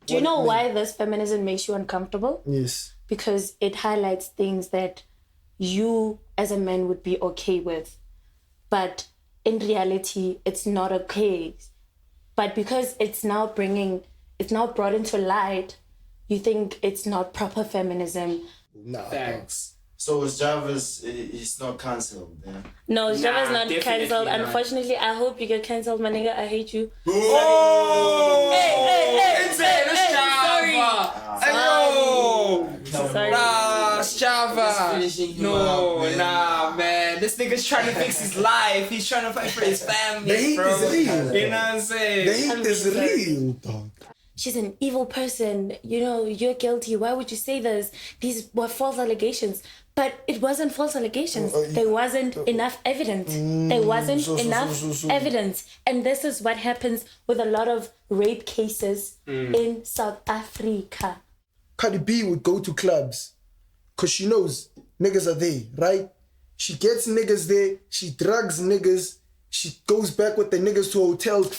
Do you know why this feminism makes you uncomfortable? Yes. Because it highlights things that you as a man would be okay with. But in reality, it's not okay. But because it's now brought into light, you think it's not proper feminism. Nah. Thanks. So Java's he's not cancelled, yeah? No, Java's not definitely cancelled. not. Unfortunately, I hope you get cancelled, my nigga. I hate you. Oh! Hey, Let's Java! Ayo! Sorry. Nah, Java! finishing you No, up, man. nah, man. This nigga's trying to fix his life. He's trying to fight for his family, The hate bro. is real. You know what I'm saying? The hate is real, dog. She's an evil person. You know, you're guilty. Why would you say this? These were false allegations. But it wasn't false allegations. There wasn't enough evidence. There wasn't enough evidence. And this is what happens with a lot of rape cases in South Africa. Cardi B would go to clubs because she knows niggas are there, right? She gets niggas there. She drugs niggas. She goes back with the niggas to hotels.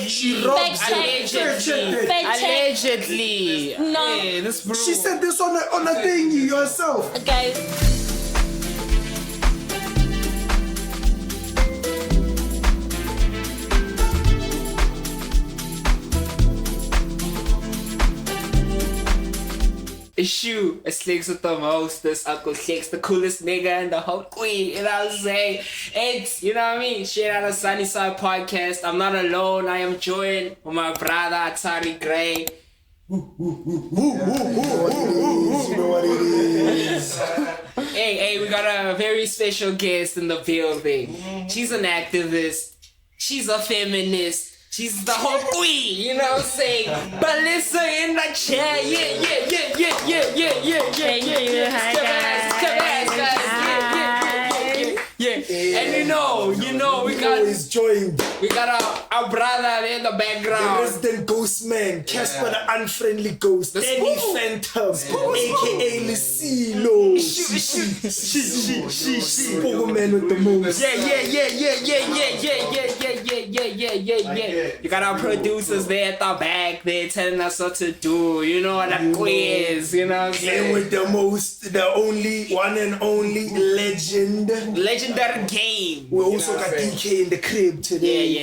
She robs it. Allegedly. No. Hey, this bro. She said this on a thingy yourself. Guys, Issue, Nhlex with the most, this Uncle Nhlex, the coolest nigga in the whole queen, you know what I'm saying? It's, you know what I mean? Straight out of Sunnyside podcast. I'm not alone, I am joined with my brother Atari Grey. You know what it is. Hey, we got a very special guest in the building. She's an activist, she's a feminist. She's the whole queen, you know what I'm saying? Palesa in the chair, yeah. Come on, guys. Yeah. And you know, we Always joined. got our brother in the The background. resident ghost man, Casper the unfriendly ghost, Danny Phantom, aka Lucilo. Spookman with the moves. Yeah. You got our producers there at the back there telling us what to do. You know what a quiz, you know what I'm And saying? with the most, the only, one and only legend. Legendary game. We also got DK in the crib today. Got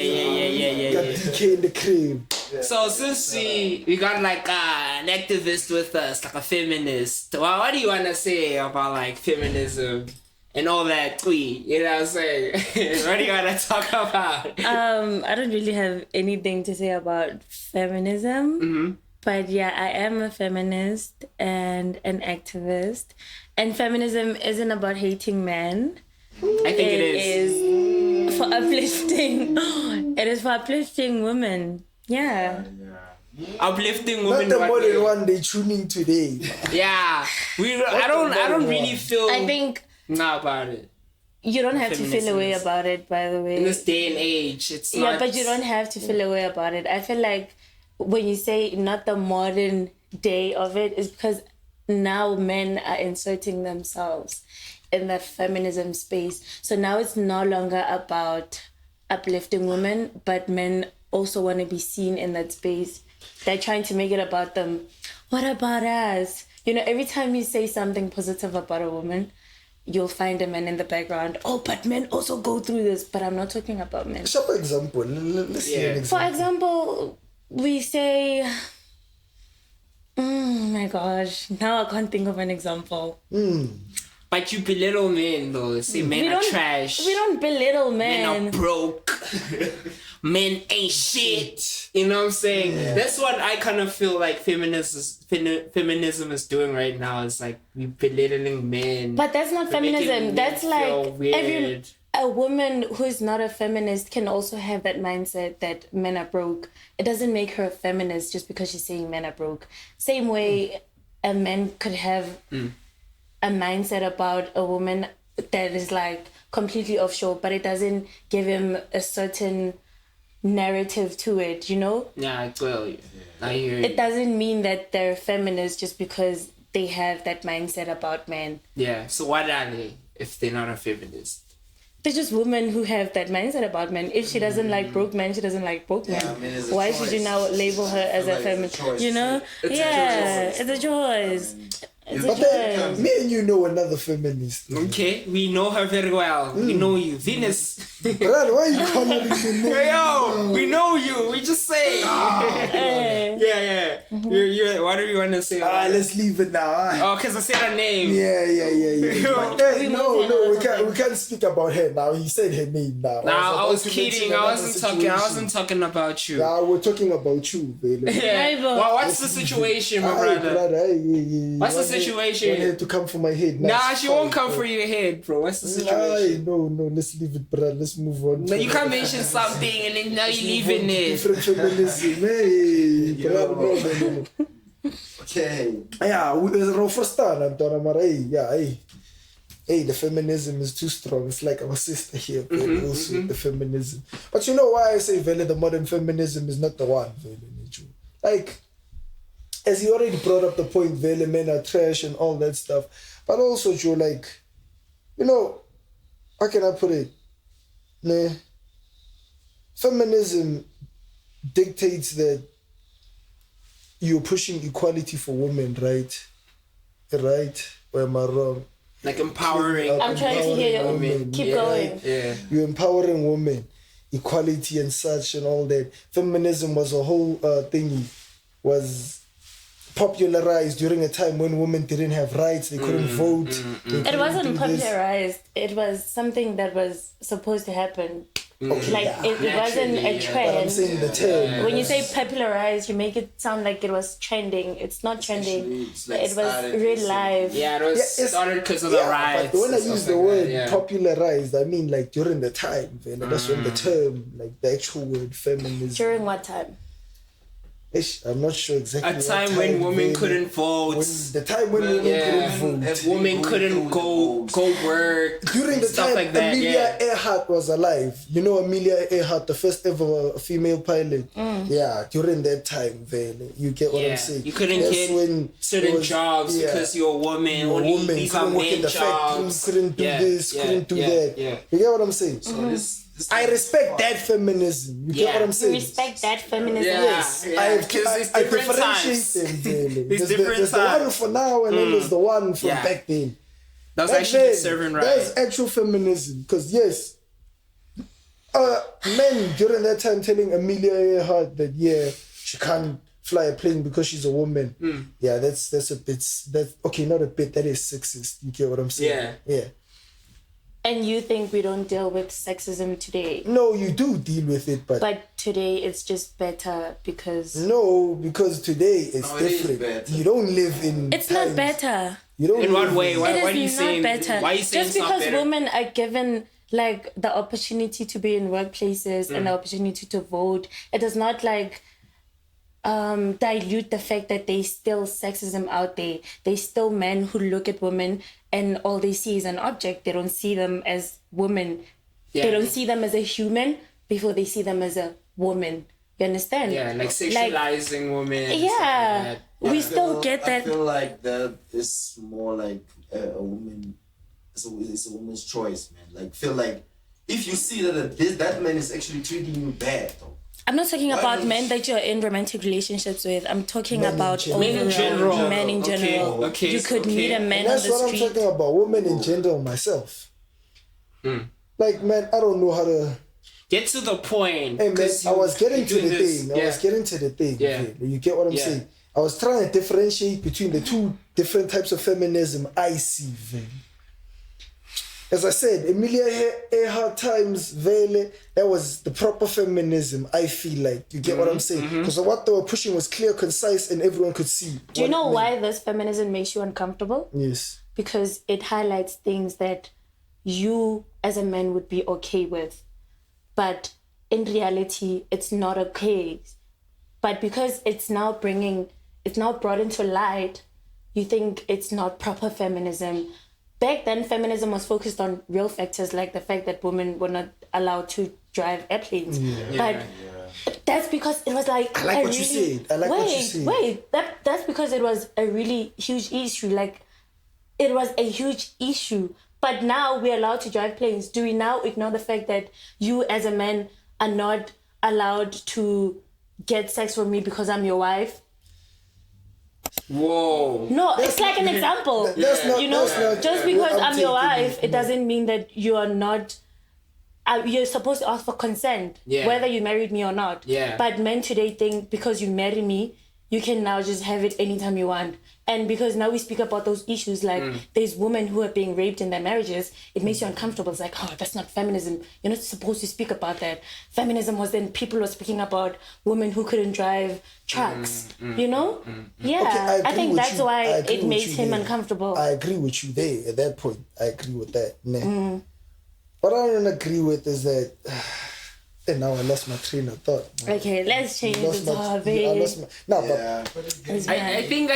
Yeah. DK in the crib. So since we got like an activist with us, like a feminist, what do you want to say about like feminism and all that tweet? You know what I'm saying? What do you want to talk about? I don't really have anything to say about feminism. But yeah, I am a feminist and an activist. And feminism isn't about hating men. I think it is. For uplifting. It is for uplifting women. Yeah. Uplifting Not women. the what more way? than one they tuning today. Yeah, I don't really feel I think about it. you don't have to feel Feminism away is- about it, by the way. In this day and age, it's not. Yeah, but you don't have to feel away about it. I feel like when you say not the modern day of it, is because now men are inserting themselves in the feminism space. So now it's no longer about uplifting women, but men also want to be seen in that space. They're trying to make it about them. What about us? You know, every time you say something positive about a woman, you'll find a man in the background. Oh, but men also go through this. But I'm not talking about men. Sharp example. Let's see an For example. example, we say, my gosh, now I can't think of an example. But you belittle men though. Say men are trash. We don't belittle men. Men are broke. Men ain't shit. You know what I'm saying? Yeah. That's what I kind of feel like feminism is doing right now. It's like we belittling men. But that's not We're making feminism. men That's feel like weird. a woman who's not a feminist can also have that mindset that men are broke. It doesn't make her a feminist just because she's saying men are broke. Same way a man could have a mindset about a woman that is like completely offshore, but it doesn't give him a certain narrative to it, you know? Yeah, I tell you. I hear you. It doesn't mean that they're feminists just because they have that mindset about men. Yeah, so what are they if they're not a feminist? They're just women who have that mindset about men. If she doesn't like broke men, she doesn't like broke men. I mean, it's a Why choice. should you now label her as a Like, it's a feminist? choice. You know? It's a Yeah, choice. it's a choice. It's a But then, choice. me and you know another feminist. Okay, we know her very well. We know you. Venus. Brad, why are you calling me? Hey, yo, we know you. We just say. Eh. Yeah. You, what do you want to say? Let's leave it now. Oh, because I said her name. Yeah. Yo. Hey, no, we can't speak about her now. He said her name now. Nah, I was about to mention kidding. I another wasn't situation. talking about you. Nah, we're talking about you, baby. Yeah. Right, but- Well, what's the situation, my brother? What's the situation? Want her to come for my head. Nah, she won't come for your head, bro. What's the situation? No, let's leave it, brother. Let's move on. No, you can't mention something and then now you're leaving it. Different feminism. Hey, brother, no. Okay. Yeah, we're first time. I'm talking about, hey, the feminism is too strong. It's like our sister here, also the feminism. But you know why I say, Vele, the modern feminism is not the one, Vele. Like, as he already brought up the point, Vele, men are trash and all that stuff. But also, Joe, like, you know, how can I put it? Nah, feminism dictates that you're pushing equality for women, right? Right? Or am I wrong? Like empowering. I'm trying to hear you. Women, Keep yeah, going. right? Yeah. You're empowering women, equality and such and all that. Feminism was a whole thingy, was popularized during a time when women didn't have rights, they couldn't vote. they It couldn't wasn't do this. popularized. It was something that was supposed to happen. Okay, Like, yeah. it wasn't a Naturally, But I'm trend. saying the term. When you say popularized, you make it sound like it was trending. It's not trending. Actually, it's like It was started real recently. life. Yeah, it was Yeah, it's- started because of the Yeah, riots. but when I and use stuff the like word that, yeah. popularized, I mean like during the time, that's when the term, like the actual word feminism. During what time? I'm not sure exactly. A what time when women Vele, couldn't vote. the time when women Yeah, couldn't vote. If women couldn't go work. During the stuff time like that. Amelia Yeah. Earhart was alive, you know Amelia Earhart, the first ever female pilot. Yeah, during that time, Vele, you get what Yeah, I'm saying. you couldn't That's get when certain it was- jobs yeah. because you're a woman. You're a Only woman, these are couldn't work in men the factory, jobs. couldn't do Yeah, this, yeah, couldn't do yeah, that. yeah. You get what I'm saying? So this I respect that feminism. You get Yeah. what I'm You saying? respect that feminism. Yeah. Yes, yeah, 'cause it's I different differentiate times. them. Vele. It's There's different the one times. for now, and then there's the one from Yeah. back then. That's Back actually then, serving right. That's actual feminism. Because yes, men during that time telling Amelia Earhart that she can't fly a plane because she's a woman. Yeah, that's a bit. That's okay, not a bit. That is sexist. You get what I'm saying? Yeah. And you think we don't deal with sexism today? No, you do deal with it, But today it's just better because no, because today it's No, it is different. better. You don't live in. it's times- not better. You don't. In what live way? in- Why It are you is saying? not better. Why are you saying Just it's not because better? women are given like the opportunity to be in workplaces and the opportunity to vote, it does not like dilute the fact that there's still sexism out there. There's still men who look at women and all they see is an object. They don't see them as women. Yeah. They don't see them as a human before they see them as a woman. You understand? Yeah, like sexualizing women. and stuff Yeah. like that. We I still feel- get that. I feel like that is more like a woman. It's a woman's choice, man. Like feel like if you see that man is actually treating you bad, though. I'm not talking Why about don't men you- that you're in romantic relationships with. I'm talking Men in about general. Men in overall general. men in Okay, general. okay, You could okay. meet a man And on that's the what I'm street. talking about. Women in general, myself. Like, man, I don't know how to. Get to the point. Hey, man, 'cause I was getting to doing the this- thing. I was getting to the thing. Yeah. Vele. You get what I'm Yeah. saying? I was trying to differentiate between the two different types of feminism I see, Vele. As I said, Amelia Earhart times, Vele, that was the proper feminism, I feel like. You get what I'm saying? Because what they were pushing was clear, concise, and everyone could see. Do you what know it why this feminism makes you uncomfortable? meant. Yes. Because it highlights things that you as a man would be okay with. But in reality, it's not okay. But because it's now brought into light, you think it's not proper feminism. Back then, feminism was focused on real factors like the fact that women were not allowed to drive airplanes. But that's because it was like I like what you said. I like what you said. Wait, that's because it was a really huge issue. Like, it was a huge issue But now we're allowed to drive planes. Do we now ignore the fact that you as a man are not allowed to get sex from me because I'm your wife? Whoa. No, it's like an example. That's not, You know, that's not just what because I'm your taking wife, it doesn't mean that you are not. You're supposed to ask for consent, whether you married me or not. Yeah. But men today think because you marry me, you can now just have it anytime you want. And because now we speak about those issues, like there's women who are being raped in their marriages, it makes you uncomfortable. It's like, oh, that's not feminism. You're not supposed to speak about that. Feminism was then people were speaking about women who couldn't drive trucks, you know? Yeah, Okay, I think with that's you. why I agree it with makes you him there. uncomfortable. I agree with you there at that point. I agree with that. Nah. What I don't agree with is that and now I lost my train of thought. Okay, let's change the I topic. lost my no, Yeah. I think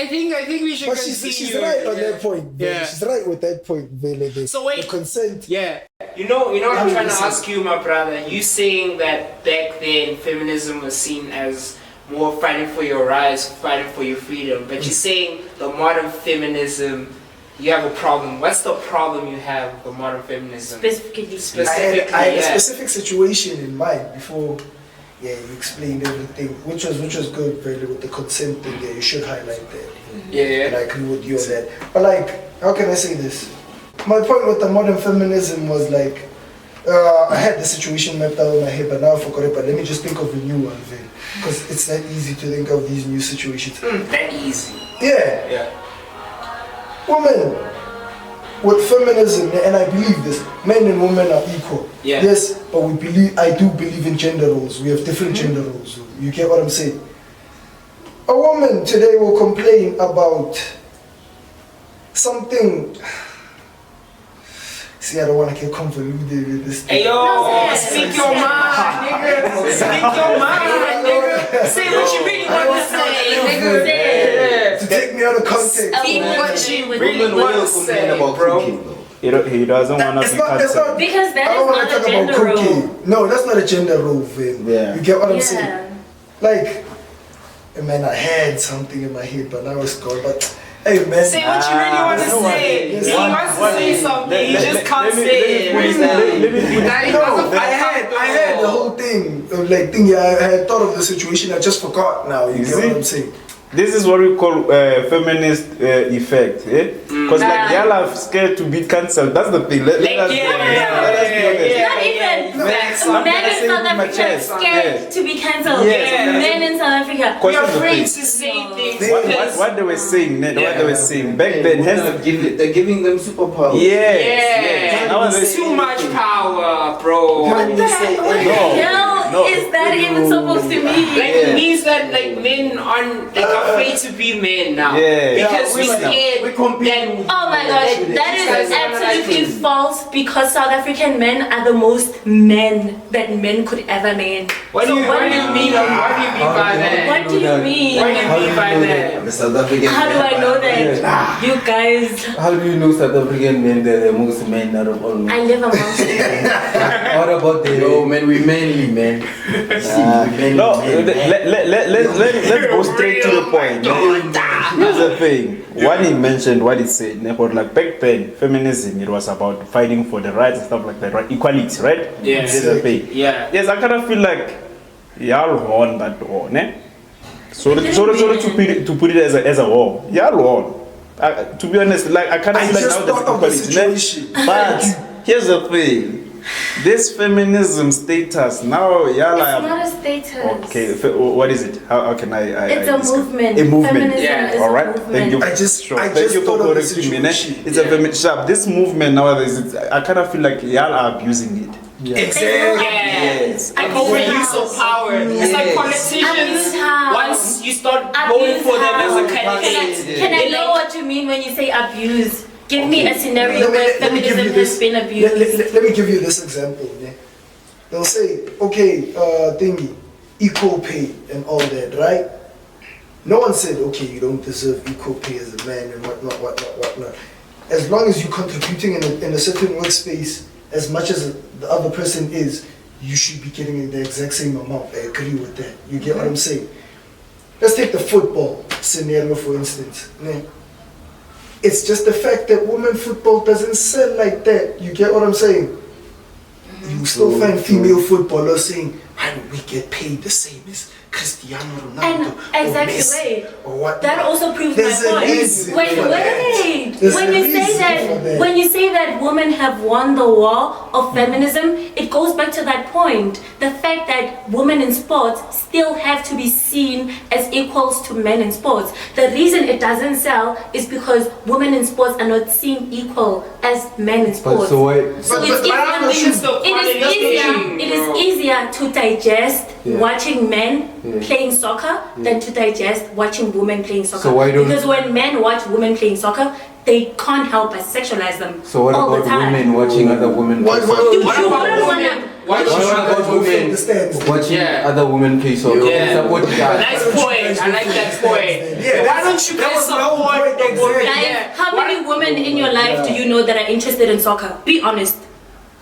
we should but continue. she's right on that point. Yeah. She's right with that point. Vele. So wait. The consent. Yeah. You know what I'm trying to 100%. ask you, my brother. You saying that back then feminism was seen as more fighting for your rights, fighting for your freedom, but you're saying the modern feminism, you have a problem. What's the problem you have with the modern feminism? Specifically. I had a yeah. specific situation in mind before. Yeah, you explained everything, which was good, really, with the consent thing. Yeah, you should highlight that. Yeah. And I agree with you on that. But like, how can I say this? My point with the modern feminism was like, I had the situation mapped out in my head, but now I forgot it. But let me just think of a new one, because it's not easy to think of these new situations. That easy. Yeah. Yeah. Women, with feminism, and I believe this, men and women are equal. Yeah. Yes, but I do believe in gender roles. We have different gender roles. You get what I'm saying? A woman today will complain about something. See, I don't want to get convoluted with this thing. Hey yo, speak your mind, nigga. Speak your mind, nigga. Say what you really want to say, nigga. To take me out of context. Speak what you really Women want to will say, complain about bro. cooking, though. He doesn't want to It's be not, cancelled. Because that I don't is want not to a talk gender about role. cooking. No, that's not a gender role, Vin. Yeah. You get what I'm Yeah. saying? Like, man, I had something in my head, but now it's gone. But hey, man. Say what you really want to say. Yes. He wants to say something, he just can't say it. I had the whole thing of like thinking. I had thought of the situation. I just forgot now. You get what I'm saying? This is what we call feminist effect, because like y'all are scared to be cancelled. That's the thing. Let us be honest. Let us be honest. Not even. Men in South Africa are scared to be cancelled. Yes. Men in South Africa. We're Question the afraid thing. to say things. What they were saying, Ned, what they were saying back then has the They're giving them superpowers. Yeah. Nowadays, Too much power, bro. What the hell is that even supposed to mean? Like it means that like men aren't like afraid to be men now. Yeah. Because we're scared. We compete with Oh my gosh, that is absolutely false because South African men are the most men that men could ever mean. What do you mean? What do you mean by that? What do you mean? What do you mean by that? the South African. How do I know that? You guys, How do you know South African men? They're the most men out of all men. I live amongst you. What about the Yo, man, we manly, man. no. Let's go straight to the point. Here's the thing. What he mentioned, what he said, about like back then, feminism, it was about fighting for the rights and stuff like that, right? Equality, right? Yeah. Here's the thing. Yeah. Yes, I kind of feel like y'all won that war, ne? Sorry to put it as a war. Y'all won. To be honest, like I kind of I feel like just now thought of the that's equality, ne? situation. But here's the thing. This feminism status now, y'all It's are not a status. okay. What is it? How can I It's a describe- movement. A movement. Feminism Yeah. is All a right. movement. Thank you. I just Thank you for thought of the correcting me. Ne? situation. It's a feminist sharp. This movement nowadays, I kind of feel like y'all are abusing it. Exactly. Yes. Like overuse of power. It's like politicians. Abuse how? Once you start voting for them as a candidate, Can I know what you mean when you say abuse? Give me a scenario Let me- where let me give feminism you has this. been abused. Let me give you this example. Yeah? They'll say, okay, thingy, equal pay and all that, right? No one said, okay, you don't deserve equal pay as a man and whatnot. As long as you're contributing in a certain workspace as much as the other person is, you should be getting the exact same amount. I agree with that. You get what I'm saying? Let's take the football scenario, for instance. Yeah? It's just the fact that women football doesn't sell like that. You get what I'm saying? You still find female footballers saying, "Why don't we get paid the same as Cristiano Ronaldo And or exactly Messi right. or what?" That also proves There's my a point. reason for Wait, that. There's when a you say reason for that, that. when you say that women have won the war of feminism, it goes back to that point. The fact that women in sports still have to be seen as equals to men in sports. The reason it doesn't sell is because women in sports are not seen equal as men in sports. So why? So But- it's but I don't easier, think so. it is easier to digest Yeah. watching men Yeah. playing soccer than to digest watching women playing soccer. So why don't- because when men watch women playing soccer, they can't help but sexualize them So what all about the time. women watching other women? What- play what- soccer? You What wouldn't about wanna. women? Why What should about From the women stands. watching Yeah. other women play soccer? Yeah. Support each other. Nice point. I like that point. Yeah, Why that's- don't you that guys was my whole support point, the women? exactly. Guys, Yeah. how many women in your life do you know that are interested in soccer? Be honest.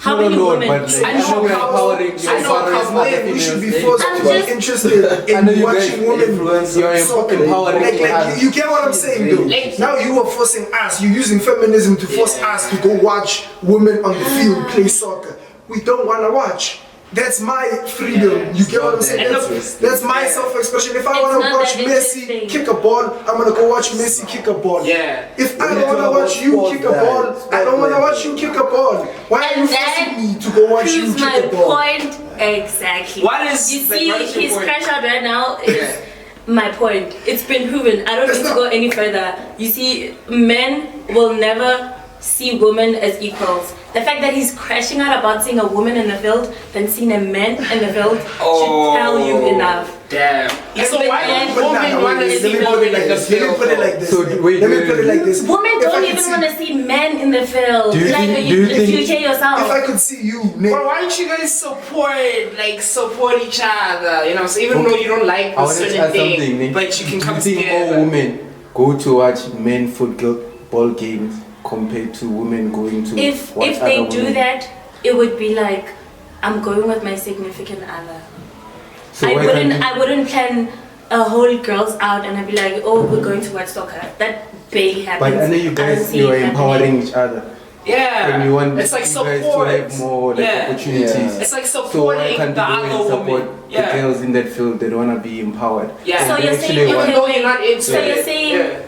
How many No, women? but like, I know you're how- empowering, I you're know empowering how other We should be females. forced I'm to be just- interested I know in you guys watching women. You're empowering Like you get what I'm saying, though. Like- Now you are forcing us. You're using feminism to force us to go watch women on the field play soccer. We don't want to watch. That's my freedom. You get what I'm saying? And That's my self-expression. If I It's want to not watch that Messi interesting. kick a ball, I'm gonna go watch Messi kick a ball. Yeah. If I don't want to watch you kick a ball, I don't want to watch you kick a ball. Why are you And forcing that me to go watch you proves my kick a ball? point exactly. What is you like, see what is your his point? crash out right now is Yeah. my point. It's been proven. I don't It's need to not- go any further. You see, men will never see women as equals. The fact that he's crashing out about seeing a woman in the field than seeing a man in the field should tell you enough. Damn. Yeah, so But why then- don't But women nah, want to wait, see let me put women it like in the this. Let me field? put it like this. So, man. wait, Let me wait, put it like this. Women If I don't could even see- want to see men in the field. Do you like think- you, do you the think- future yourself. If I could see you, Nick. But why don't you guys support each other? You know, so even though you don't like I a want to certain add thing, something, Nick. but you can come Do you think together. more women go to watch men football games compared to women going to if watch they other do women? that, it would be like I'm going with my significant other. So I why wouldn't can't you- I wouldn't plan a whole girls out and I'd be like, oh, we're going to watch soccer. That barely happens. But I know you don't guys, see you are it happening. empowering each other. Yeah. And you want it's like you guys to support. have more like Yeah. opportunities. It's like So why supporting can't the you go other and support woman. the Yeah. girls in that field that want to be empowered? Yeah. And So they you're actually saying, want- okay, Even though you're not into so you're it. saying Yeah.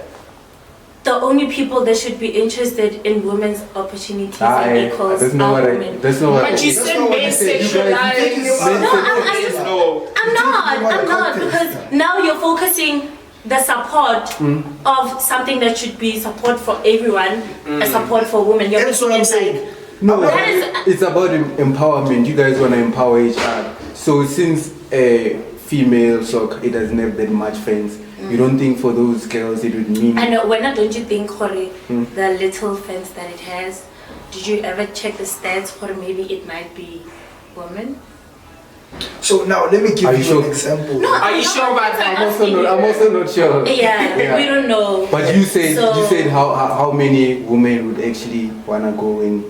the only people that should be interested in women's opportunities and equals that's not are what I. women. That's not what But you I. said not what men I said. You guys- sexualize. taking it out. No, I'm There's just- no. I'm not taking it out of context. because now you're focusing the support of something that should be support for everyone, a support for women. You're That's what making I'm it saying. like No, That is- it's about empowerment. You guys want to empower each other. So since female soccer, it doesn't have that much fans. You don't think for those girls it would mean? And when don't you think, Jorge, the little fence that it has, did you ever check the stats for maybe it might be women? So now let me give Are you you sure? an example. No, Are you sure about that? I'm also not sure. Yeah, we don't know. But you said So- how many women would actually wanna go and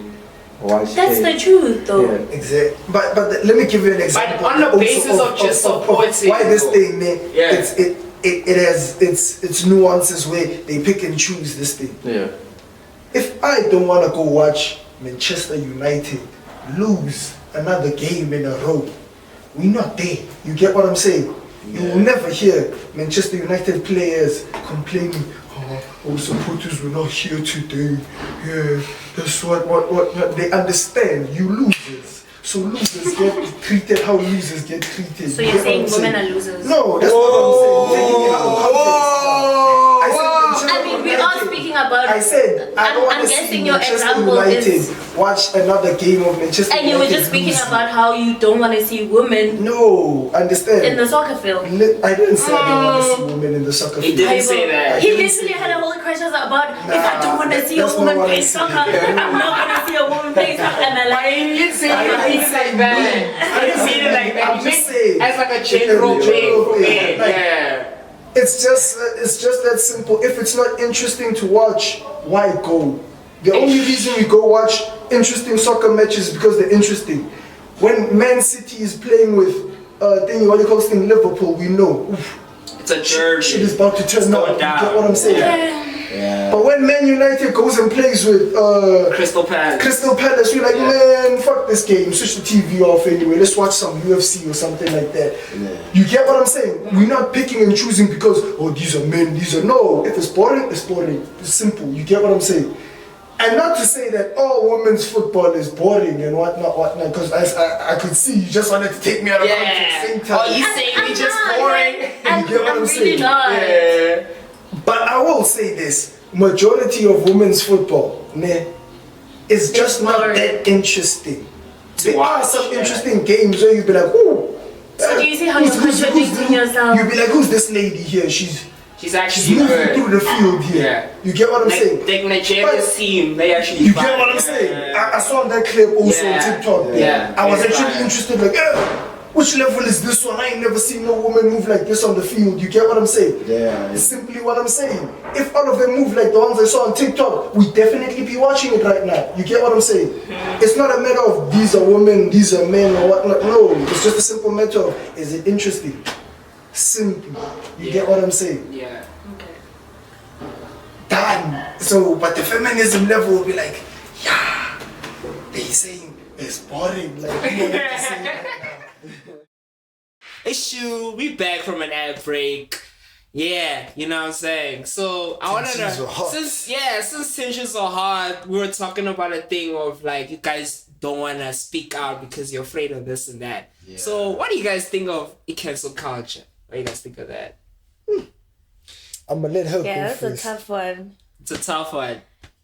watch? That's the truth, though. Yeah. Exactly. But let me give you an example. on the also basis of just supporting why this people. thing, man, Yeah. it has its nuances where they pick and choose this thing. Yeah. If I don't want to go watch Manchester United lose another game in a row, we're not there. You get what I'm saying? You will never hear Manchester United players complaining, oh, our supporters were not here today. Yeah, that's what. They understand you losers. So losers get treated how losers get treated. So You you're get what saying I'm women are losers? No, that's not what I'm saying. Taking it out of context now. I said Manchester I mean, we are United. speaking about. I said I don't want I'm to see guessing your Manchester example United is. watch another game of Manchester And you were United just speaking lose. about how you don't want to see women No, understand. in the soccer field. I didn't say I didn't want to see women in the soccer He field. didn't say that. He literally had a whole question about if I don't want to see a that's not woman what I play said. soccer, I'm not going to see a woman play soccer. And I But like, he didn't say I it didn't say like that. I didn't say it like that. I'm He just meant saying. as like a general thing for me. Like- Yeah. It's just that simple. If it's not interesting to watch, why go? The only reason we go watch interesting soccer matches is because they're interesting. When Man City is playing with what you call Liverpool, we know oof, It's a journey. shit is about to turn It's up. going You down. get what I'm saying? Yeah. Yeah. But when Man United goes and plays with Crystal Palace. we're like, man, fuck this game. Switch the TV off anyway. Let's watch some UFC or something like that. Yeah. You get what I'm saying? We're not picking and choosing because, oh, these are men, these are... No, if it's boring, it's boring. It's simple. You get what I'm saying? And not to say that, oh, women's football is boring and whatnot, because I could see you just wanted to take me out of context. Oh, you saying we just boring? You get what I'm saying? Really not. Yeah. But I will say this, majority of women's football, ne, is just not boring. that interesting. There are watch, some interesting games where you'll be like, ooh. So do you see how you're contradicting yourself? You'll be like, who's this lady here? She's actually moving good. through the field here. Yeah. You get what I'm saying? Like Nigeria's team, they actually You fight. get what I'm saying? I saw that clip also on TikTok. Yeah. I was It's actually fire. interested, like, which level is this one? I ain't never seen no woman move like this on the field. You get what I'm saying? Yeah. It's simply what I'm saying. If all of them move like the ones I saw on TikTok, we definitely be watching it right now. You get what I'm saying? It's not a matter of these are women, these are men or whatnot. No, it's just a simple matter of, is it interesting? Simple. You get what I'm saying? Yeah. Done. So, but the feminism level will be like, yeah, they saying it's boring. Like, you know what I'm saying right now. Issue, we back from an ad break. Yeah, you know what I'm saying? So I wanted Tensions are to hot. since tensions are hard, we were talking about a thing of like you guys don't wanna speak out because you're afraid of this and that. Yeah. So what do you guys think of cancel culture? What do you guys think of that? I'm gonna let her Yeah, go that's a first. tough one. It's a tough one.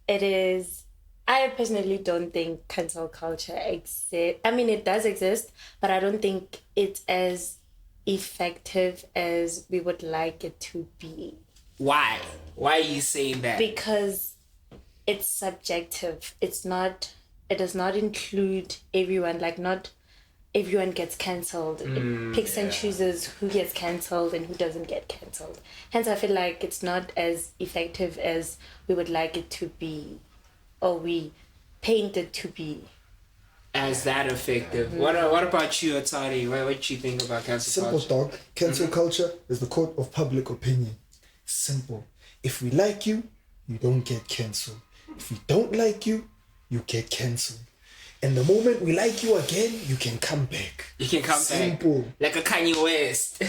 It is. I personally don't think cancel culture exists. I mean, it does exist, but I don't think it's as effective as we would like it to be. Why? Why are you saying that? Because it's subjective. It does not include everyone. Like, not everyone gets cancelled. It picks and chooses who gets cancelled and who doesn't get cancelled. Hence, I feel like it's not as effective as we would like it to be, or we paint it to be. As that effective. What about you, Atari? What do you think about cancel Simple, culture? dog. Cancel culture is the court of public opinion. Simple. If we like you, you don't get cancelled. If we don't like you, you get cancelled. And the moment we like you again, you can come back. You can come Simple. back. Like a Kanye West.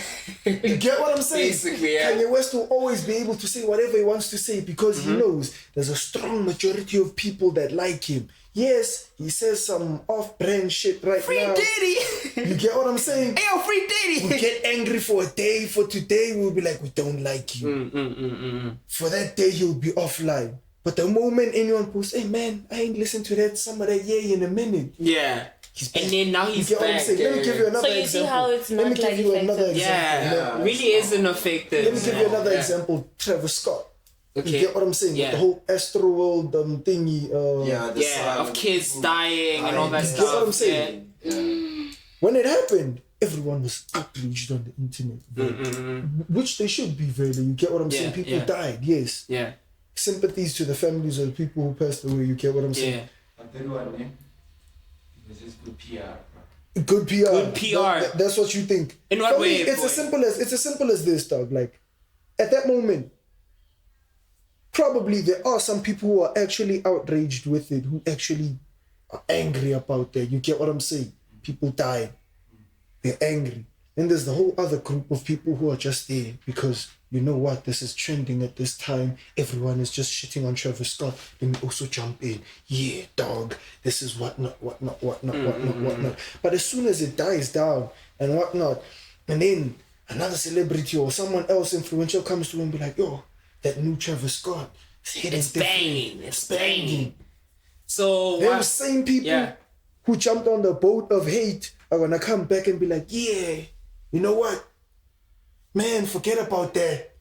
You get what I'm saying? Basically, yeah. Kanye West will always be able to say whatever he wants to say because he knows there's a strong majority of people that like him. Yes, he says some off-brand shit right Free now. Diddy! You get what I'm saying? Hey, yo, Free Diddy! We get angry for a day. For today, we'll be like, we don't like you. For that day, he'll be offline. But the moment anyone posts, hey man, I ain't listened to that some of that yay in a minute. Yeah. He's back. And then now You he's get what I'm back. saying? Let me give you another So you see example. how it's Let me not, give like, you another effective? example. Yeah, Yeah. really isn't effective. Let me give you another Yeah. example. Travis Scott. Okay. You get what I'm saying? Yeah. With the whole Astroworld thingy. Yeah, of kids dying and all that You stuff. get what I'm saying? Yeah. When it happened, everyone was outraged on the internet. Which they should be, really. You get what I'm saying? Yeah, People yeah. died, yes. Yeah. Sympathies to the families of the people who passed away. You get what I'm saying? Yeah. But that one, eh? It's just good PR. Good PR. Good PR. That's what you think. In what For me, way, it's boy? as simple as this, dog. Like, at that moment, probably there are some people who are actually outraged with it, who actually are angry about that. You get what I'm saying? People died. They're angry. And there's the whole other group of people who are just there because, you know what, this is trending at this time. Everyone is just shitting on Travis Scott. Let me also jump in. Yeah, dog, this is whatnot. But as soon as it dies down and whatnot, and then another celebrity or someone else influential comes to him and be like, yo, that new Travis Scott, It's banging. It's banging. So, Those same people Yeah. who jumped on the boat of hate are gonna come back and be like, yeah, you know what? Man, forget about that.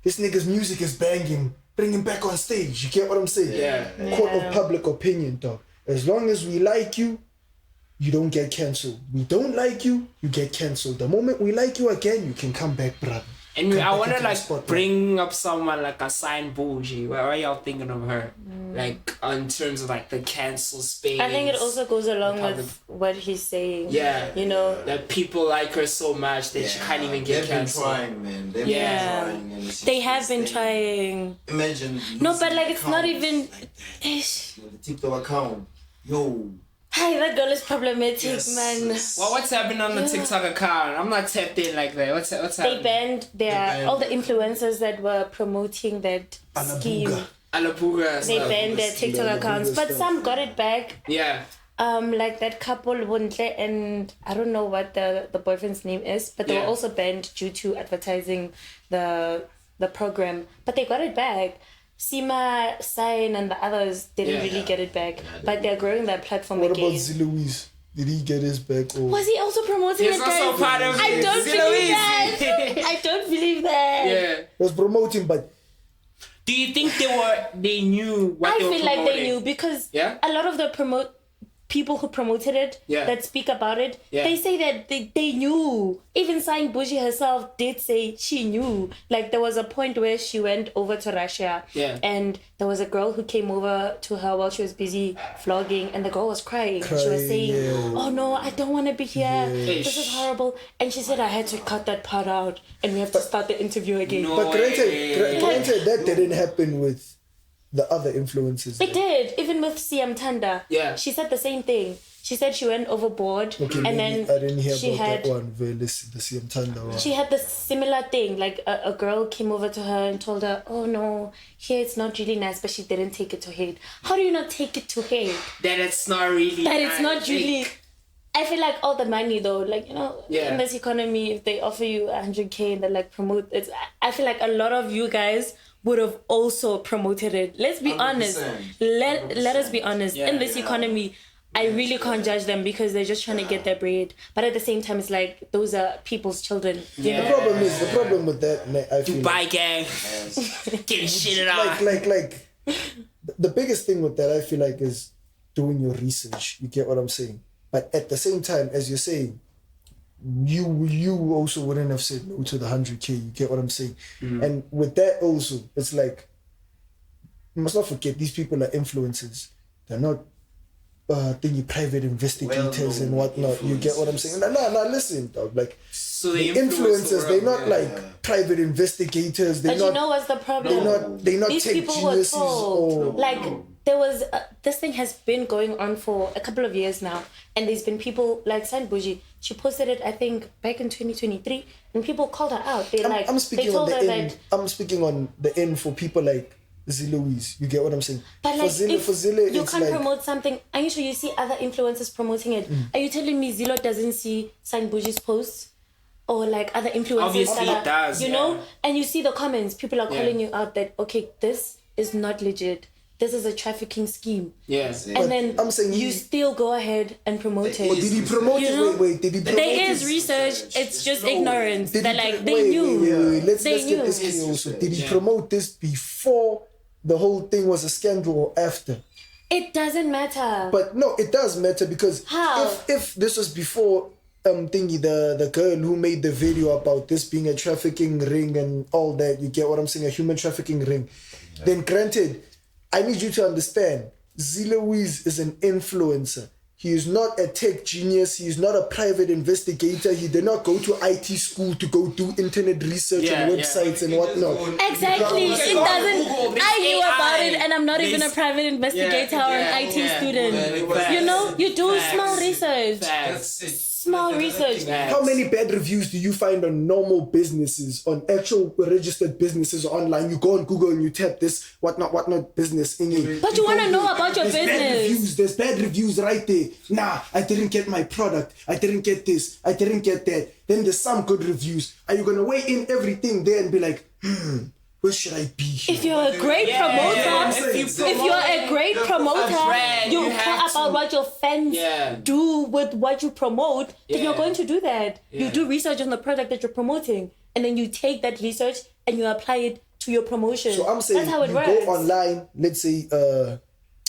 This nigga's music is banging. Bring him back on stage. You get what I'm saying? Yeah. Court of public opinion, dog. As long as we like you, you don't get cancelled. We don't like you, you get cancelled. The moment we like you again, you can come back, brother. Anyway, I want to Into the like spotlight. bring up someone like a sign bougie. Where are y'all thinking of her? Like in terms of like the cancel space. I think it also goes along Public- with what he's saying. Yeah. You know, that people like her so much that she can't even get They've been canceled. trying, man. They've Yeah. been trying. And it's they just have this been thing. trying. Imagine. No, losing but like it's not accounts even. like that. Ish. The TikTok account. Yo. Hey, that girl is problematic, Yes, man. yes. What's happening on the Yeah. TikTok account? I'm not tapped in like that. What's They happening? banned banned all the it. influencers that were promoting that scheme. Alabuga. Alabuga. They stuff. banned their TikTok Alabuga accounts, but stuff. some got it back. Yeah. Like that couple Nhlex and I don't know what the boyfriend's name is, but they were Yeah. also banned due to advertising the program. But they got it back. Sima, Sign, and the others didn't Yeah. really get it back, but they're growing their platform What again. about Zilouise? Did he get his back? Or Was he also promoting He's it, also guys? part of I it. don't Zero believe easy. that. I don't believe that. Yeah. was promoting, but Do you think they knew what I they were feel like promoting? they knew because Yeah? a lot of the people who promoted it Yeah. that speak about it, Yeah. they say that they knew. Even Sign Bougie herself did say she knew. Like there was a point where she went over to Russia Yeah. and there was a girl who came over to her while she was busy vlogging and the girl was crying. She was Crying, saying, yeah. oh no, I don't want to be here. This is horrible. And she said, I had to cut that part out and we have to start the interview again. No. but way. granted, that didn't happen with the other influencers. It did, even with CM Tanda. Yeah. She said the same thing. She said she went overboard Okay, and maybe then I didn't hear she about had that one. The CM Tanda one. she had the similar thing. Like a girl came over to her and told her, "Oh no, here it's not really nice," but she didn't take it to hate. How do you not take it to hate? That it's not really. That it's not nice. really. I feel like all the money though, like Yeah. in this economy, if they offer you 100K and they like promote it, I feel like a lot of you guys would have also promoted it. Let's be honest. 100%. Let us be honest. Yeah, in this economy, I really can't judge them because they're just trying to get their bread. But at the same time, it's like those are people's children. Yeah. The problem with that, I feel Dubai gang. Getting shitted on. like the biggest thing with that, I feel like, is doing your research. You get what I'm saying? But at the same time, as you're saying, you also wouldn't have said no to the 100K. You get what I'm saying? And with that also, it's like, you must not forget, these people are influencers. They're not private investigators and whatnot. You get what I'm saying? No, listen, dog. Like, So the they influence the influencers, they're world, not like private investigators. They're But not. you know what's the problem? They're not These tech people were geniuses told. or Like, there was... this thing has been going on for a couple of years now. And there's been people like San Bougie. She posted it, I think, back in 2023. And people called her out. I'm they speaking on told the her end. that... I'm speaking on the end for people like Zilouise. You get what I'm saying? But for like, Zilla, if for Zilla, you it's can't like, promote something, are you sure you see other influencers promoting it? Are you telling me Zilo doesn't see San Bougie's posts? Or like other influencers Obviously that it does, you yeah. know? And you see the comments, people are calling you out that, okay, this is not legit. This is a trafficking scheme. Yeah. And then I'm saying you he- still go ahead and promote Or it. did he promote You it? know? Wait, did he promote There it? is research, it's just No. ignorance. Did They're he like, pro- they wait, knew. wait. Let's They get knew. this clear also. Did he Yeah. promote this before the whole thing was a scandal or after? It doesn't matter. But no, it does matter because How? if this was before the girl who made the video about this being a trafficking ring and all that, you get what I'm saying, a human trafficking ring, then granted, I need you to understand, Zilouise is an influencer. He is not a tech genius. He is not a private investigator. He did not go to IT school to go do internet research Yeah, and yeah. websites and whatnot. Exactly. You It can't- doesn't. I knew about it, and I'm not even a This- private investigator or an IT student. Facts. You know, you do Facts. small research. Facts. Small research. How many bad reviews do you find on normal businesses, on actual registered businesses online? You go on Google and you tap this whatnot business in it. But you wanna know about your There's bad business. reviews. There's bad reviews right there. Nah, I didn't get my product. I didn't get this. I didn't get that. Then there's some good reviews. Are you gonna weigh in everything there and be like, where should I be here? If you're a great promoter, if you're a great promoter, brand, you you care have about to. what your fans Yeah. do with what you promote, then you're Yeah. going to do that. You Yeah. do research on the product that you're promoting, and then you take that research and you apply it to your promotion. So I'm saying that's how it you works. go online, let's say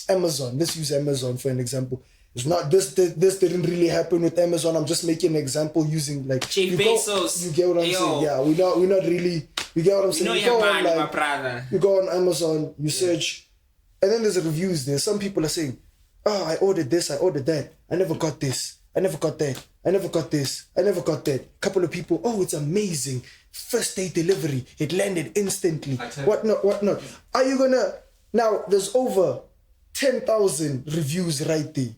Amazon. Let's use Amazon for an example. It's not this didn't really happen with Amazon. I'm just making an example using like Jeff Bezos. You get what I'm saying? Yeah, we're not really. You get what I'm saying? You know You your go on, money, my like, brother. you go on Amazon, you search, and then there's reviews there. Some people are saying, "Oh, I ordered this, I ordered that. I never got this. I never got that. I never got this. I never got that." Couple of people, "Oh, it's amazing. First day delivery. It landed instantly. Whatnot. Are you gonna now? There's over 10,000 reviews right there.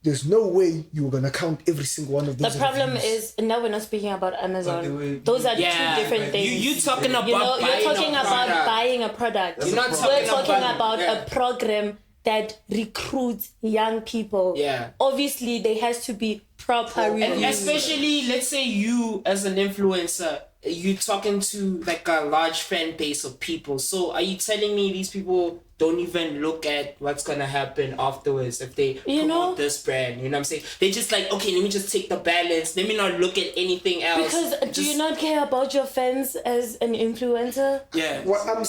There's no way you're gonna count every single one of those. The problem reviews. is now we're not speaking about Amazon. Those are two different things. You talking about you're talking about buying a product. You're not We're talking about yeah. a program that recruits young people. Yeah. Obviously, there has to be proper And reviews. especially, let's say you as an influencer, you talking to like a large fan base of people. So are you telling me these people don't even look at what's gonna happen afterwards if they promote this brand? You know what I'm saying? They just like, okay, let me just take the balance. Let me not look at anything else. Because do you not care about your fans as an influencer? Yeah. What I'm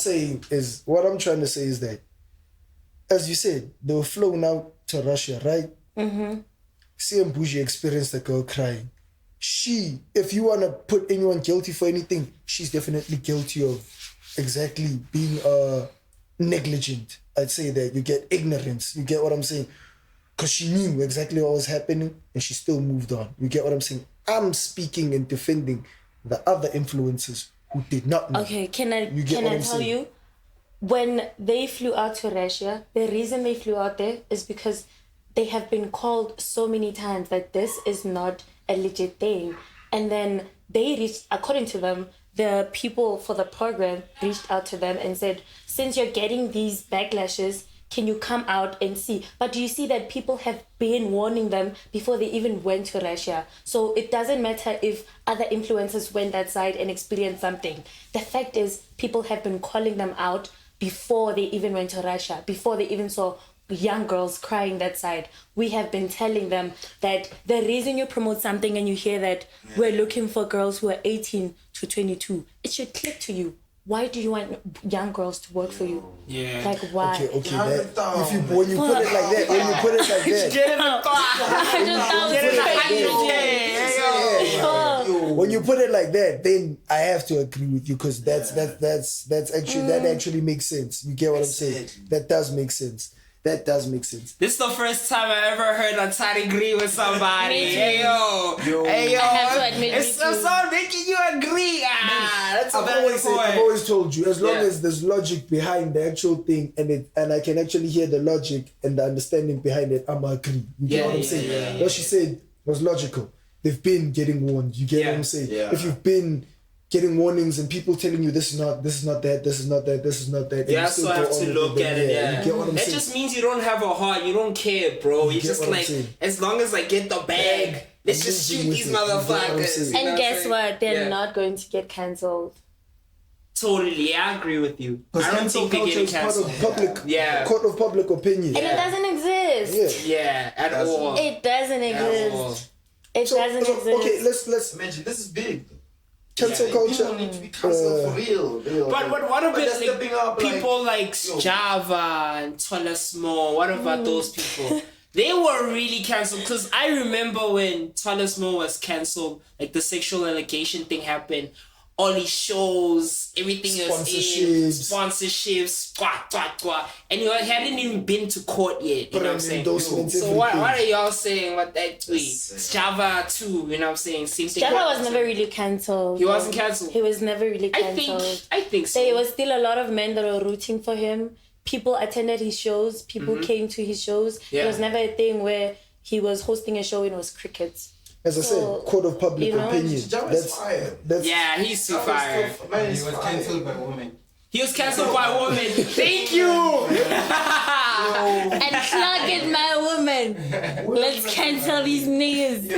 trying to say is that, as you said, they were flown out to Russia, right? Mm-hmm. CM Bougie experienced a girl crying. If you want to put anyone guilty for anything, she's definitely guilty of exactly being negligent. I'd say that. You get ignorance. You get what I'm saying? Because she knew exactly what was happening and she still moved on. You get what I'm saying? I'm speaking and defending the other influencers who did not know. Okay, can I I'm tell saying? you? When they flew out to Russia, the reason they flew out there is because they have been called so many times that this is not a legit thing. And then they reached, according to them, the people for the program reached out to them and said, since you're getting these backlashes, can you come out and see? But do you see that people have been warning them before they even went to Russia? So it doesn't matter if other influencers went that side and experienced something. The fact is, people have been calling them out before they even went to Russia, before they even saw young girls crying that side. We have been telling them that the reason you promote something and you hear that we're looking for girls who are 18 to 22, it should click to you. Why do you want young girls to work for you? Yeah. Like, why? Okay, when you put it like that, when you put it like that, then I have to agree with you because that actually makes sense. You get what I'm saying? That does make sense. That does make sense. This is the first time I ever heard Atari Grey with somebody. Hey yo. Hey yo. I have to admit, it's so making you agree. That's a valid point. I've always told you, as long as there's logic behind the actual thing and I can actually hear the logic and the understanding behind it, I'm agree. You get what I'm saying? Yeah. What she said was logical. They've been getting warned. You get what I'm saying? Yeah. If you've been getting warnings and people telling you this is not that. You also have to look at it. Yeah. You get what I'm that saying? just means you don't have a heart. You don't care, bro. You get just what I'm like, saying? as long as I get the bag, let's just shoot these motherfuckers. saying? You know And guess I'm what? They're saying? not going to get cancelled. Totally, yeah, I agree with you. I don't think they're getting cancelled. Court of public opinion. And it doesn't exist. Yeah, at all. It doesn't exist. It doesn't exist. Okay, let's imagine this is big. cancel culture. People need to be cancelled for real. But what about they're stepping up, people like Java and Tolasmo? What about those people? They were really cancelled because I remember when Tolasmo was cancelled, like the sexual allegation thing happened. All these shows, everything is sponsorships, and he hadn't even been to court yet. You know what I'm saying? So what are y'all saying about that tweet? Java too, you know what I'm saying? Same thing. Java was never really cancelled. He wasn't cancelled. He was never really cancelled. I think so. There was still a lot of men that were rooting for him. People attended his shows. People came to his shows. Yeah. It was never a thing where he was hosting a show and it was crickets. As I said, court of public opinion. Yeah, he's too fire. He was cancelled by women. He was cancelled by women. Thank you. And plug in my woman. Let's cancel these niggas.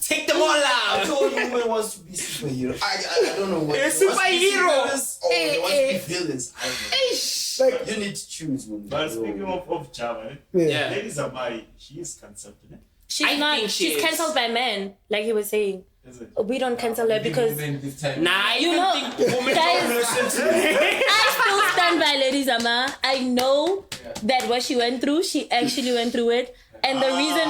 Take them all I out. told you women wants to be superheroes. I don't know what. They're superheroes. They want to be villains. I don't know. You need to choose one. But speaking of Java, Yeah. Ladies Amai, she is cancelled. She's I not. think she She's is. cancelled by men, like he was saying. We don't cancel her because Nah, you know, think women guys, don't listen to me. I still stand by Lady Zama. I know that what she went through, she actually went through it. And the reason...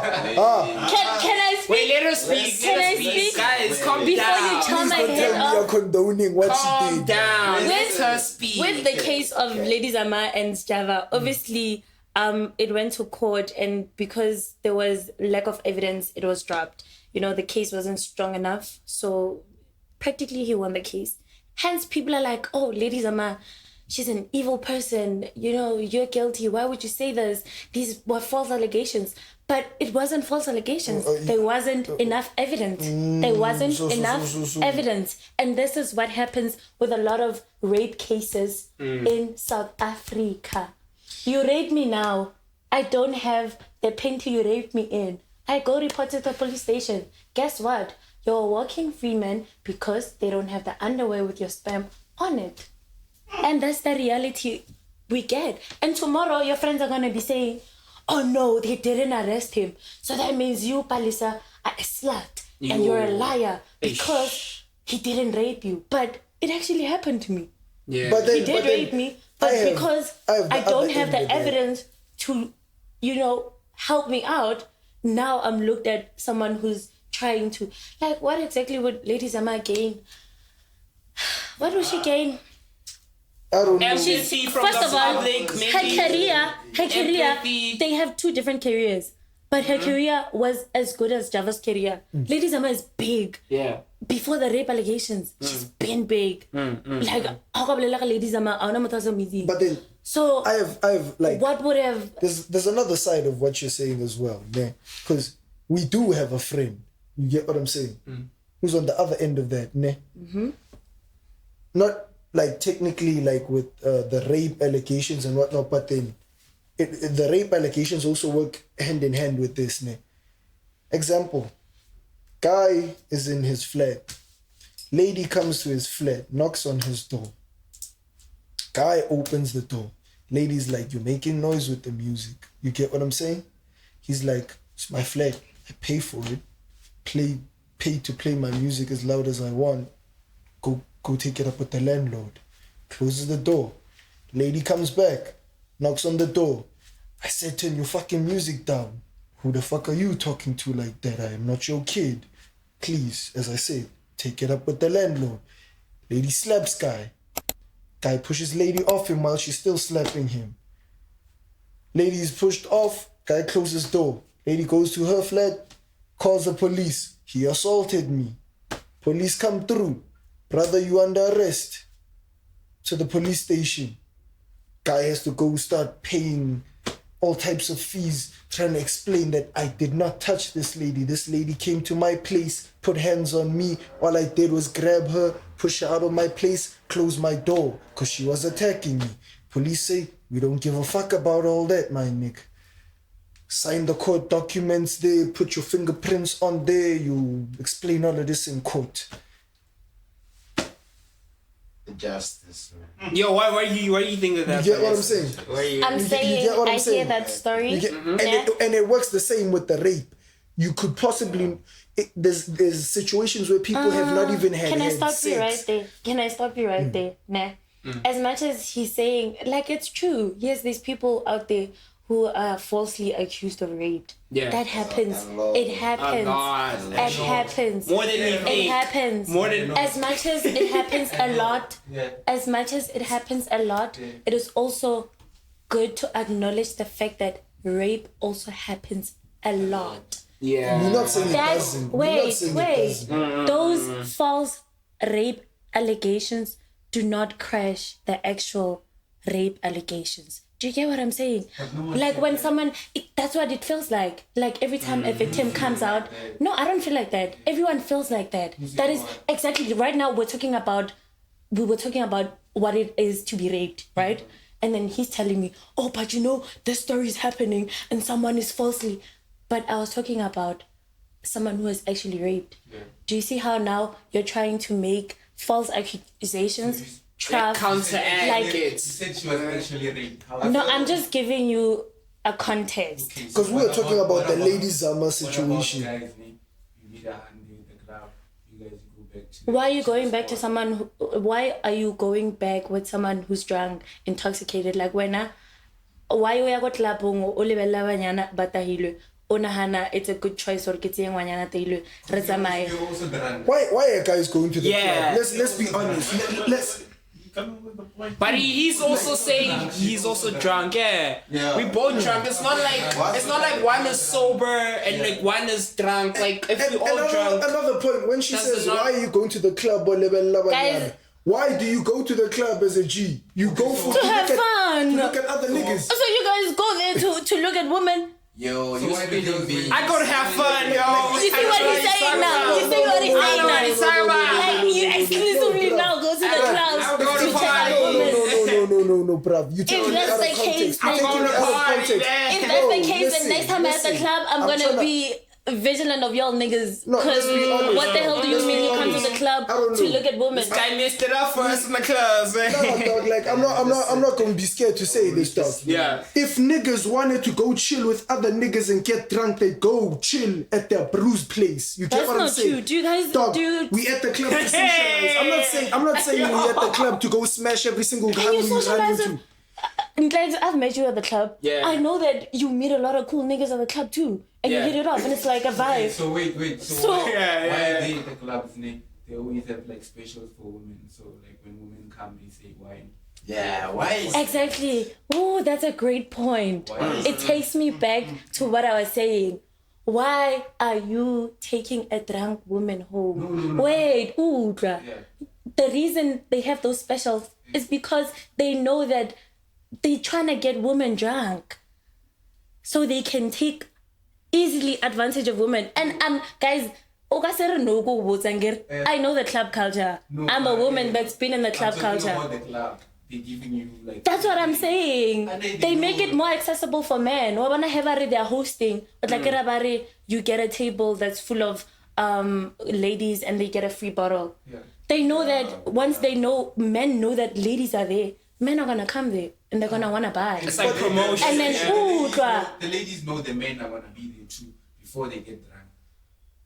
Can I speak? Wait, let her speak. Can Let I her speak. speak? Guys, calm Before down. you tell my Don't head tell me you're off. condoning what she Calm did. down. Let her speak. With the case of Lady Zama and Java, obviously, it went to court, and because there was lack of evidence, it was dropped. You know, the case wasn't strong enough, so practically he won the case. Hence, people are like, "Oh, Lady Zama, she's an evil person. You know, you're guilty. Why would you say this? These were false allegations." But it wasn't false allegations. There wasn't enough evidence. There wasn't enough evidence. And this is what happens with a lot of rape cases in South Africa. You rape me now. I don't have the panty you raped me in. I go report to the police station. Guess what? You're a walking free man because they don't have the underwear with your sperm on it. And that's the reality we get. And tomorrow your friends are going to be saying, "Oh no, they didn't arrest him. So that means you, Palesa, are a slut. And you're a liar because he didn't rape you." But it actually happened to me. Yeah. But then, He did rape me. But because I don't have the evidence to, you know, help me out, now I'm looked at someone who's trying to, like, what exactly would Lady Zama gain? What would she gain? I don't know. Empathy from First the of all, public, her maybe. career, Empathy. they have two different careers. But her career was as good as Java's career. Lady Zama is big. Yeah. Before the rape allegations, she's been big. Like, how come Lady Zama, I don't know. But then, So, I have like, what would have... there's another side of what you're saying as well, man. Because we do have a friend, you get what I'm saying, who's on the other end of that, ne? Not like technically like with the rape allegations and whatnot, but then the rape allegations also work hand in hand with this, ne? Example, guy is in his flat. Lady comes to his flat, knocks on his door. Guy opens the door. Lady's like, "You're making noise with the music." You get what I'm saying? He's like, "It's my flat. I pay for it. Pay to play my music as loud as I want. Go take it up with the landlord." Closes the door. Lady comes back, knocks on the door. I said, "Turn your fucking music down. Who the fuck are you talking to like that? I am not your kid. Please," as I said, "take it up with the landlord." Lady slaps guy. Guy pushes lady off him while she's still slapping him. Lady is pushed off. Guy closes door. Lady goes to her flat, calls the police. "He assaulted me." Police come through. "Brother, you under arrest." To the police station. Guy has to go start paying all types of fees, trying to explain that I did not touch this lady. This lady came to my place, put hands on me. All I did was grab her, push her out of my place, close my door, because she was attacking me. Police say, "We don't give a fuck about all that, my nigga. Sign the court documents there, put your fingerprints on there, you explain all of this in court." Justice, man. Yo, why you think of that? You get what I'm saying? I'm You saying, get what I'm I saying? hear that story. You get- Yeah. and it works the same with the rape. You could possibly there's situations where people have not even had Can I had stop sex. you right there? Can I stop you right there? Nah. As much as he's saying, like, it's true. Yes, there's people out there who are falsely accused of rape. Yeah. That happens. A lot. It happens. It happens. More than you It think. happens. More than As much as it happens a lot, as much as it happens a lot, it is also good to acknowledge the fact that rape also happens a lot. Yeah. You're not saying it That's doesn't. You're not saying it doesn't. Those false rape allegations do not crash the actual rape allegations. Do you get what I'm saying? Like when someone, that's what it feels like. Like every time a victim comes out. No, I don't feel like that. Everyone feels like that. That is exactly, right now we were talking about what it is to be raped, right? And then he's telling me, "Oh, but you know, this story is happening and someone is falsely." But I was talking about someone who was actually raped. Do you see how now you're trying to make false accusations? Counteract Like, it. said she was actually raped. no, I'm just giving you a context. Because we were talking about the ladies' summer situation. Guys, you meet a hand in the club. You guys go back to. Why are you going back to someone? Why are you going back with someone who's drunk, intoxicated? Like when why you go clubbing o lebella banyana batahilwe? Onahana, it's a good choice or get wanyana tahilwe. Re tsamaye. You're also drunk. Why are guys going to the Yeah. club? Let's be honest. Let's. But he's also saying he's also drunk. Yeah. We both drunk. It's not like one is sober and like one is drunk. Like if we all drunk. Another point when she That's says, not- "Why are you going to the club?" Or Guys- why do you go to the club as a G? You go for To have fun. To look at other niggas. So you guys go there to look at women. Yo, So you why do you speaking think- I gotta have fun, yo. You see what he's saying now? You see what he's I saying know what he's now? talking about. Like you exclusively now go to the clubs I'm going to to check party. out women. No, bruv. You taking it that's out the of context. case, You're then- taking I'm it going to out of party, context. man. If that's the Bro, case, listen, then next time I'm at the listen. club, I'm I'm gonna tryna- be vigilant of y'all niggas. No, let's be honest. What the hell do you Let's mean be you come to honest. the club I don't to know. look at women? This guy messed it up for us in the clubs, man. No, dog, like I'm not gonna be scared to say this stuff. Yeah. If niggas wanted to go chill with other niggas and get drunk, they go chill at their bruise place. You get That's what I'm not saying? true. Do you guys Dog, do? we at the club to socialize. I'm not saying we at the club to go smash every single guy Can you we run socialize into. with? Nhlex, I've met you at the club. Yeah. I know that you meet a lot of cool niggas at the club too, and Yeah. you hit it off, and it's like a vibe. So wait. So- Why Yeah. are they at the clubs, Nick? They always have like specials for women. So like when women come, they say wine. Yeah, why is Exactly. Oh, that's a great point. Why? It takes me back to what I was saying. Why are you taking a drunk woman home? No. Wait, Udra. Yeah. The reason they have those specials is because they know that they're trying to get women drunk. So they can take easily advantage of women. And guys, I know the club culture. No, I'm a but, woman that's been in the I'm club talking culture. about the club. They're giving you like. That's what I'm saying. And They make it more accessible for men. They're hosting, but like you get a table that's full of ladies and they get a free bottle. Yeah. They know that once men know that ladies are there, men are gonna come there and they're gonna wanna buy. It's like promotion. And then The ladies know the men are gonna be there too before they get drunk.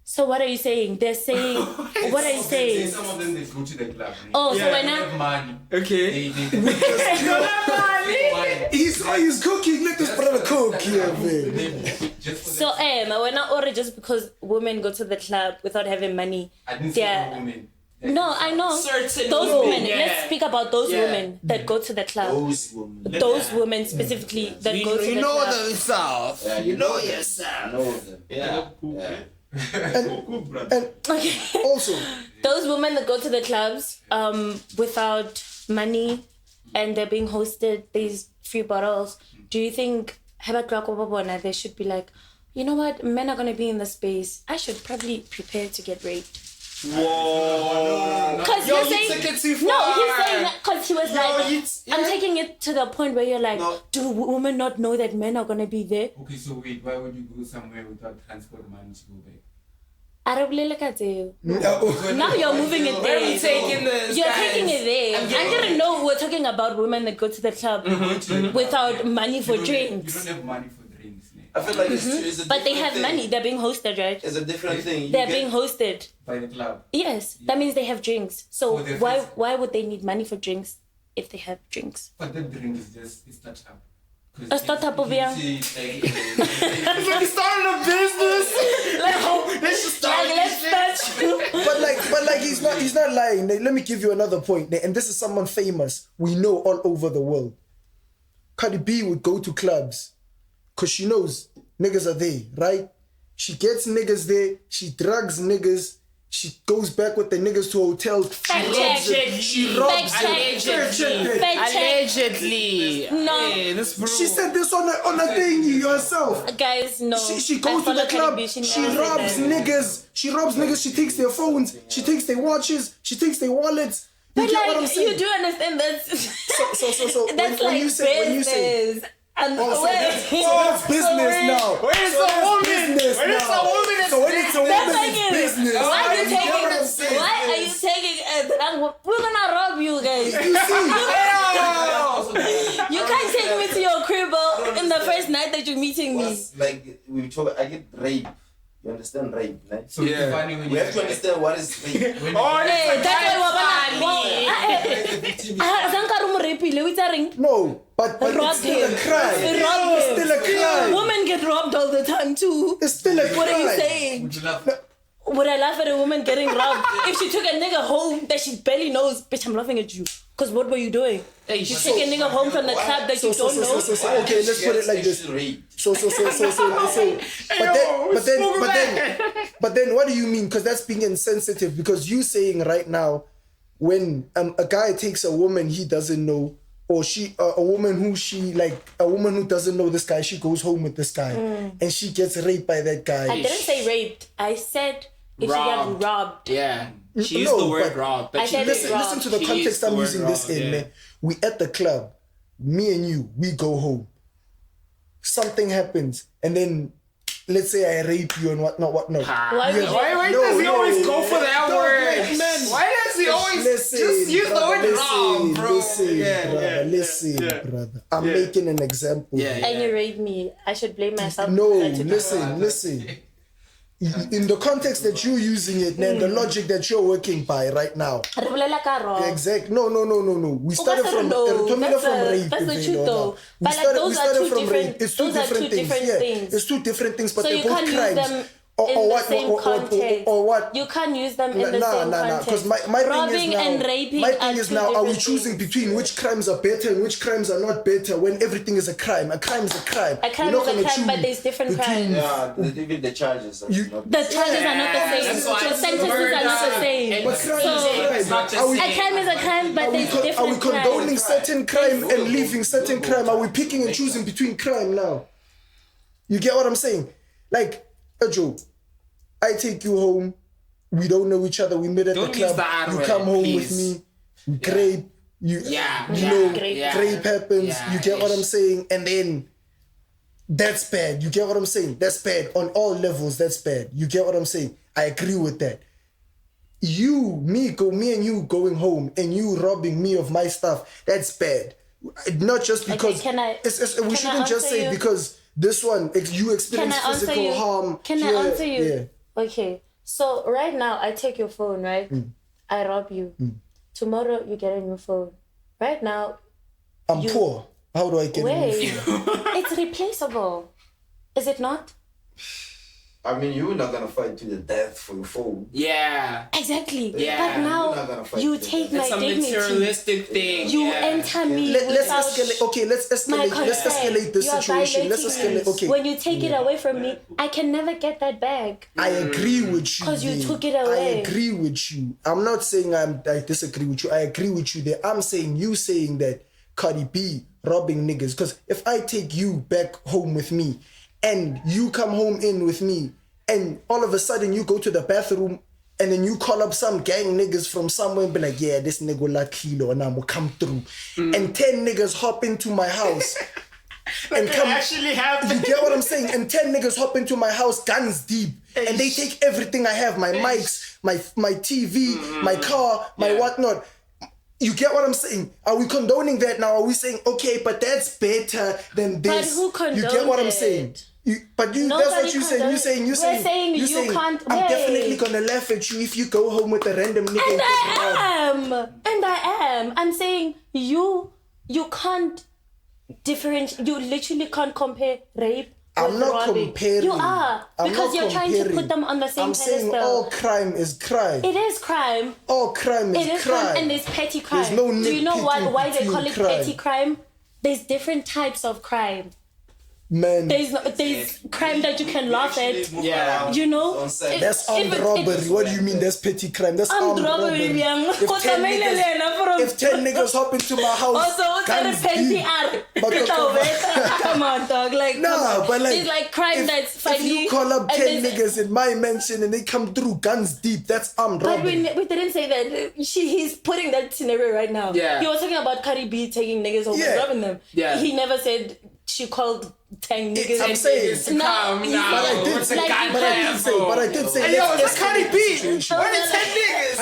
So what are you saying? They're saying what are you saying? Some of them they go to the club. Right? Oh, so Yeah. when They I have money. Okay. They wine. He's cooking. Let this brother cook here, man. Just for so when I order just because women go to the club without having money, I didn't say they're all women. no, I know Certain those women, women. yeah. Let's speak about those Yeah. women that go to the club. those women? Those women specifically that go to the club. themselves. Yeah, You know them. yourself. I know them. Yeah. And also, Those women that go to the clubs without money and they're being hosted these free bottles, do you think they should be like, you know what, men are going to be in the space, I should probably prepare to get raped? Whoa. Because Yo, you're you saying took it too no, far. he's saying that because he was like, you- I'm taking it to the point where you're like, No. do women not know that men are going to be there? Okay, so wait, why would you go somewhere without transport money to go back? Now you're moving it Where are we there. taking this? You're guys? taking it there. I didn't know we're talking about women that go to the club without money for You drinks. don't have money for drinks, Nick. I feel like it's a But they different have thing. money. They're being hosted, right? It's a different thing. You They're get- being hosted. By the club. Yes, that means they have drinks. So Oh, they're why fixed. why would they need money for drinks if they have drinks? But that drink is just a startup. A startup of young. It's like you started a business. Let's just start. Let's start. but like he's not lying. Let me give you another point, and this is someone famous we know all over the world. Cardi B would go to clubs because she knows niggas are there, right? She gets niggas there. She drugs niggas. She goes back with the niggas to hotels. She robs them. Allegedly. No. Hey, this bro. She said this on a thing herself. Guys, no. She goes to the club. She robs niggas. She robs niggas. She takes their phones. She takes their watches. She takes their wallets. You But get what I'm like, saying? you do understand that So that's when like you say business. And so wait, that's business now. When it's So a that's woman. business When it's now. a woman, it's So when it's a that's woman, like it's it. business. Why are you You get what I'm taking? saying? Why are you taking? We're gonna rob you guys. You see? You can't take me to your crib in the first night that you're meeting me. was like we talk. I get rape. You understand rape, right? So it's funny when We have to understand what is rape. Hey, that's why No, but it's still a crime. It's still a crime. Women get robbed all the time too. It's still a crime. What are you saying? Would I laugh at a woman getting robbed if she took a nigga home that she barely knows? Bitch, I'm laughing at you. Cause what were you doing? You take a nigga home from the club that you don't know. Okay, let's put it like this. But then, what do you mean? Because that's being insensitive. Because you saying right now, when a guy takes a woman he doesn't know, or a woman who doesn't know this guy, she goes home with this guy, and she gets raped by that guy. I didn't say raped. I said if she got robbed. Yeah. She used the word robbed. But listen to the context I'm using this in, man. We at the club, me and you, we go home. Something happens, and then let's say I rape you and whatnot. Why does he always go for that word? Man. Why does he always just use the word robbed, bro? Listen, brother. I'm making an example. And you rape me. I should blame myself. No, listen. In the context that you're using it, and the logic that you're working by right now. Exactly. No. We started from rape. That's the truth, though. We started from rape. It's two different things. It's two different things, but they're both crimes. Or what? You can't use them in the same context. Because my robbing and raping is now, are we choosing between which crimes are better and which crimes are not better when everything is a crime? A crime is a crime. A crime is a crime, but there's different crimes. Yeah, even the charges are not the charges are not the same. So sentences are not the same. A crime is a crime, but there's different crimes. Are we condoning certain crime and leaving certain crime? Are we picking and choosing between crime now? You get what I'm saying? Like, a joke. I take you home. We don't know each other. We met at the club. You come home with me. We grape. Grape happens. You get what I'm saying? And then that's bad. You get what I'm saying? That's bad. On all levels, that's bad. You get what I'm saying? I agree with that. Me and you going home and you robbing me of my stuff, that's bad. Not just because... we shouldn't just say because... This one, you experience physical harm. Can I answer you? Yeah. Okay. So right now, I take your phone, right? I rob you. Tomorrow, you get a new phone. Right now... I'm poor. How do I get a new phone? It's replaceable. Is it not? I mean, you're not gonna fight to the death for your phone. Yeah. Exactly. Yeah. But now you take my dignity. It's a materialistic thing. You enter me. Let's escalate. Okay, let's escalate. Let's escalate this situation. Let's escalate. Okay. When you take it away from me, I can never get that back. I agree with you. Because you took it away. I agree with you. I'm not saying I disagree with you. I agree with you there. I'm saying you saying that Cardi B robbing niggas. Because if I take you back home with me, and you come home in with me, and all of a sudden you go to the bathroom, and then you call up some gang niggas from somewhere and be like, yeah, this nigga will like kilo and I'm gonna come through. And 10 niggas hop into my house. and come actually happen. You get what I'm saying? And 10 niggas hop into my house guns deep. And they take everything I have, my mics, my TV, my car, my whatnot. You get what I'm saying? Are we condoning that now? Are we saying, okay, but that's better than this? But who condoned You get what I'm saying? That's what you're saying. You're saying you can't. I'm definitely gonna laugh at you if you go home with a random nigga. And I am. I'm saying you can't differentiate. You literally can't compare rape. I'm not comparing. You are. Because you're trying to put them on the same pedestal. I'm saying all crime is crime. It is crime. All crime is crime. And there's petty crime. There's no Do you know why they call it petty crime? There's different types of crime. Man, there's crime that you can laugh at. Yeah, you know. That's armed robbery. What do you mean? That's petty crime. That's armed robbery. If 10 niggas hop into my house, also guns deep. Come on, dog. Like, but like, it's like crime that's funny. If you call up 10 niggas in my mansion and they come through guns deep, that's armed robbery. But we didn't say that. He's putting that scenario right now. Yeah. He was talking about Cardi B taking niggas home and robbing them. Yeah. He never said she called 10 niggas. I'm saying, but I did say, hey, yo, it's Cardi B. Only 10 niggas. I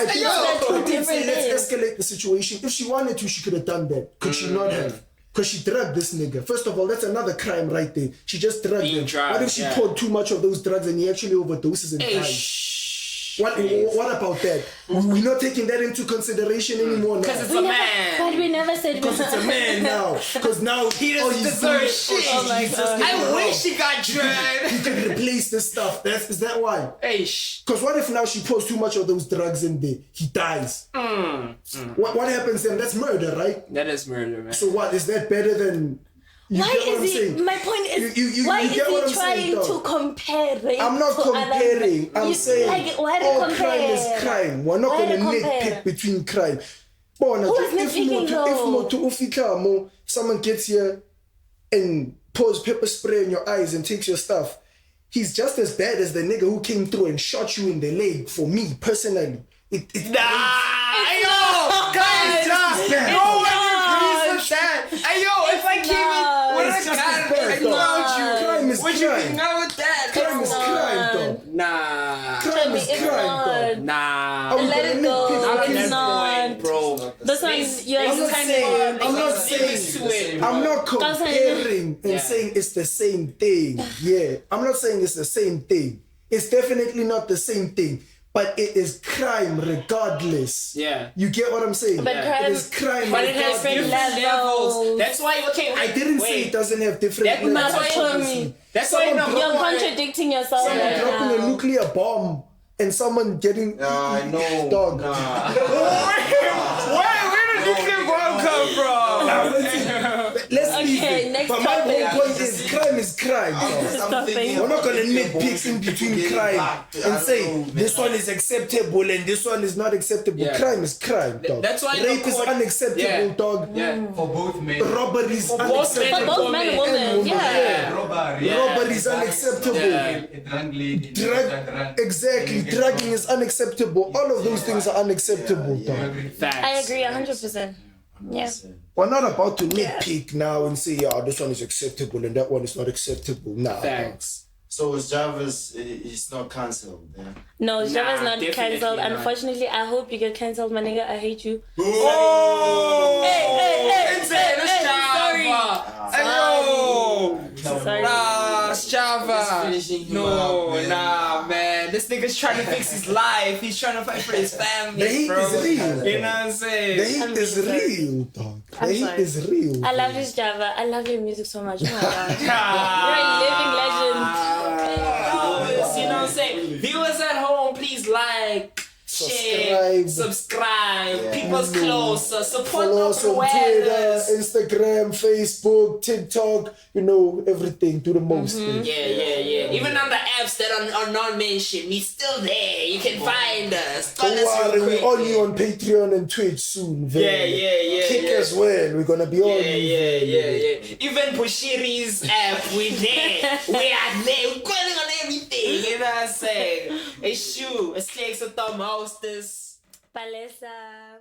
did say, let's escalate the situation. If she wanted to, she could have done that. Could she not have? Because she drugged this nigga. First of all, that's another crime right there. She just drugged Being him. drugged, What if she yeah. poured too much of those drugs and he actually overdoses and dies? What about that? We're not taking that into consideration anymore now. Because it's a man. But we never said Because it's a man now. Because now He doesn't deserve shit. I wish he got drugged. He could replace this stuff. Is that why? Hey, Because what if now she pours too much of those drugs in there? He dies. What happens then? That's murder, right? That is murder, man. So what? Is that better than... You why get what I'm is he? saying? My point is, why is get what I'm he saying, trying though? to compare rape? I'm not to comparing. Other, I'm saying like, why all compare? crime is crime. We're not Why going to compare? nitpick between crime. Bona, Who is nitpicking though? Someone gets here and pours pepper spray in your eyes and takes your stuff, he's just as bad as the nigga who came through and shot you in the leg. For me personally, Guys, no one agrees with that. Hey, yo, if I came in with It's a just gun as bad, and though. found you, Crime is would you crime. be out with that? Crime is crime, though. Nah. Crime is It's crime, not. though. Nah. I'm Let gonna it go. nitpick Not at because- It's that point, not. bro. This one, you're I'm not saying. I'm not saying. I'm not Because comparing and Yeah. saying it's the same thing. Yeah, I'm not saying it's the same thing. It's definitely not the same thing. But it is crime regardless. Yeah. You get what I'm saying? But crime- it is crime But it has regardless. different levels. levels. That's why, okay, I didn't say it doesn't have different That- levels. that's why- obviously. That's why Someone number You're one- contradicting yourself Someone right dropping a now. nuclear bomb and someone getting I know. dog. Where did nuclear bomb come from? Let's leave Okay, it. next But my topic. whole point is crime is crime. dog. I'm thinking We're not gonna about nitpick in between getting crime back to- I and don't say know, man. this one is acceptable and this one is not acceptable. Yeah. Crime is crime, dog. That's why the rape is court- unacceptable, Yeah. dog. Yeah. For both men. Robbery is both men unacceptable. and For both men and women, women, yeah. Robbery. Robbery is unacceptable. Yeah. A drunk lady. Drug, exactly. Drugging is unacceptable. All of those things are unacceptable, dog. Facts. I agree 100%. Yeah. We're not about to nitpick now and say, yeah, this one is acceptable and that one is not acceptable. Nah. Facts. So Jarvis is not cancelled. Yeah? No, Java's not definitely cancelled. not. Unfortunately, I hope you get cancelled, my nigga. I hate you. Oh! Hey, Insane, that's sorry. Java. Hey, yo! Sorry. Nah, it's Java. Just finishing him No, up, man. nah, man. This nigga's trying to fix his life. He's trying to fight for his family, The hate bro. is real. You know what I'm The saying? hate is real, dog. The I'm hate sorry. is real. I love this Java. I love your music so much. Oh my god. You know what I'm saying? Viewers at home, please like, share, subscribe. Yeah. People's closer. Support Follow us local on Twitter, awareness. Instagram, Facebook, TikTok, everything. Do the most. Yeah. Even on the apps that are not mentioned, we still there. You can find us. Call Don't us worry, real we're quick. only on Patreon and Twitch soon. Yeah. Kick as well. We're gonna be on. Yeah. Even Bushiri's app, we there. We are there. We're calling on everything. You know what I'm saying? It's you. It's Nhlex with the mostest. Palesa.